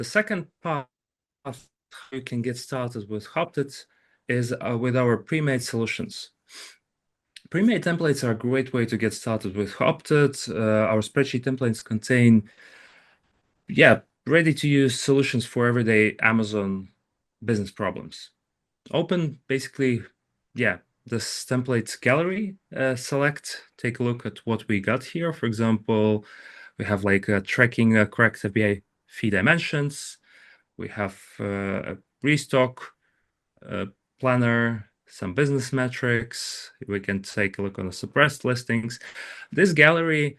The second path how you can get started with Hopted is with our pre-made solutions. Pre-made templates are a great way to get started with Hopted. Our spreadsheet templates contain, ready-to-use solutions for everyday Amazon business problems. Open basically, this templates gallery, select, take a look at what we got here. For example, we have like tracking correct FBA fee dimensions. We have a restock, a planner, some business metrics. We can take a look on the suppressed listings. This gallery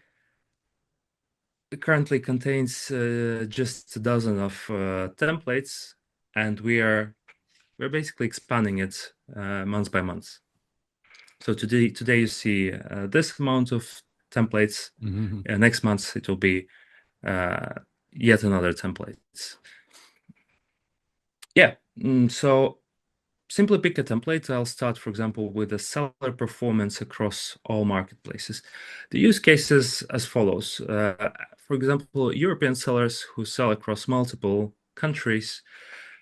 currently contains just a dozen of templates, and we're basically expanding it month by month. So today you see this amount of templates. Next month it will be yet another templates. So simply pick a template. I'll start, for example, with the seller performance across all marketplaces. The use case is as follows. For example, European sellers who sell across multiple countries,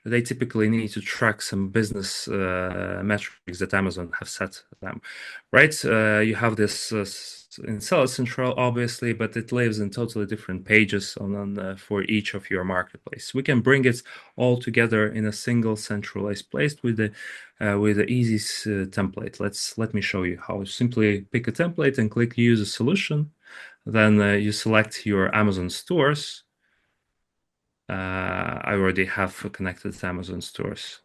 they typically need to track some business metrics that Amazon have set them, right? You have this in Seller Central, obviously, but it lives in totally different pages on for each of your marketplace. We can bring it all together in a single centralized place with the easy template. Let me show you how. Simply pick a template and click Use a solution. Then you select your Amazon stores. I already have connected to Amazon stores.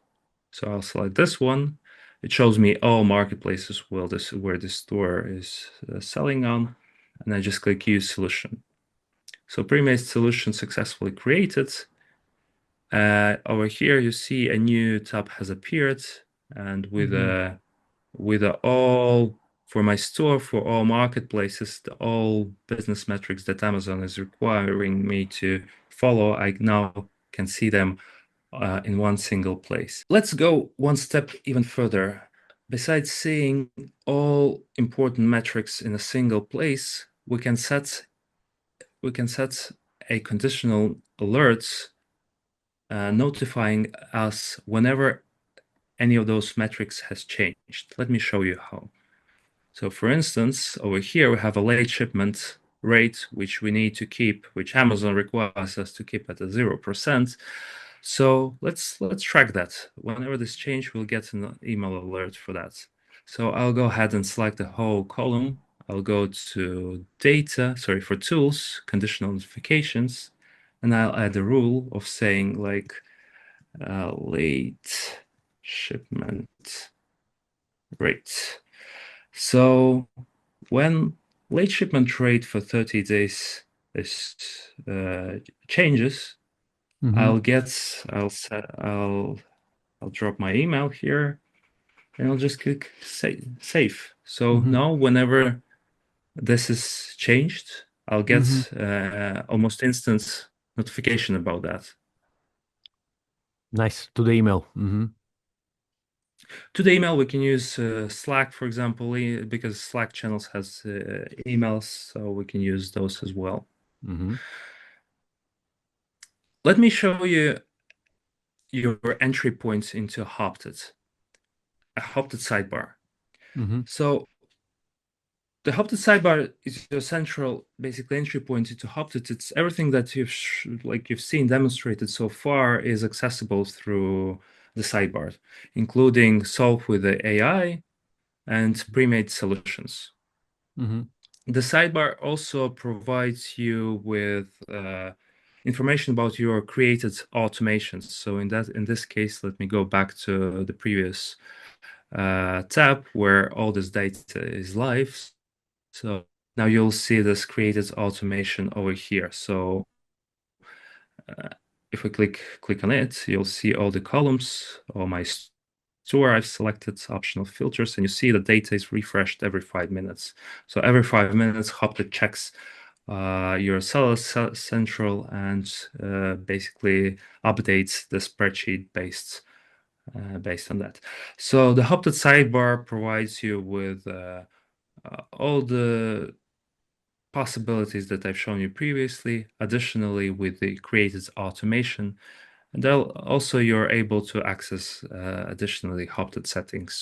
So I'll select this one. It shows me all marketplaces where this store is selling on. And I just click Use Solution. So pre-made solution successfully created. Over here, you see a new tab has appeared. And with all for my store, for all marketplaces, all business metrics that Amazon is requiring me to follow, I now can see them in one single place. Let's go one step even further. Besides seeing all important metrics in a single place, we can set a conditional alerts notifying us whenever any of those metrics has changed. Let me show you how. So for instance, over here we have a late shipment rate, which we need to keep, which Amazon requires us to keep at a 0%. So let's track that. Whenever this change, we'll get an email alert for that. So I'll go ahead and select the whole column. I'll go to for tools, conditional notifications, and I'll add a rule of saying like late shipment rate. So when late shipment rate for 30 days is changes, I'll drop my email here and I'll just click save. So now whenever this is changed, I'll get almost instant notification about that. Nice. To the email. To the email, we can use Slack, for example, because Slack channels has emails, so we can use those as well. Let me show you your entry points into a Hopted sidebar. So the Hopted sidebar is your central, basically entry point into Hopted. It's everything that you've seen demonstrated so far is accessible through the sidebar, including solve with the AI and pre-made solutions. The sidebar also provides you with information about your created automations. So in this case, let me go back to the previous tab where all this data is live. So now you'll see this created automation over here. So if we click on it, you'll see all the columns, all my store. I've selected optional filters, and you see the data is refreshed every 5 minutes. So every 5 minutes, Hopted checks your Seller Central and basically updates the spreadsheet based on that. So the Hopted sidebar provides you with all the possibilities that I've shown you previously, additionally with the created automation. And also you're able to access additionally Hopted settings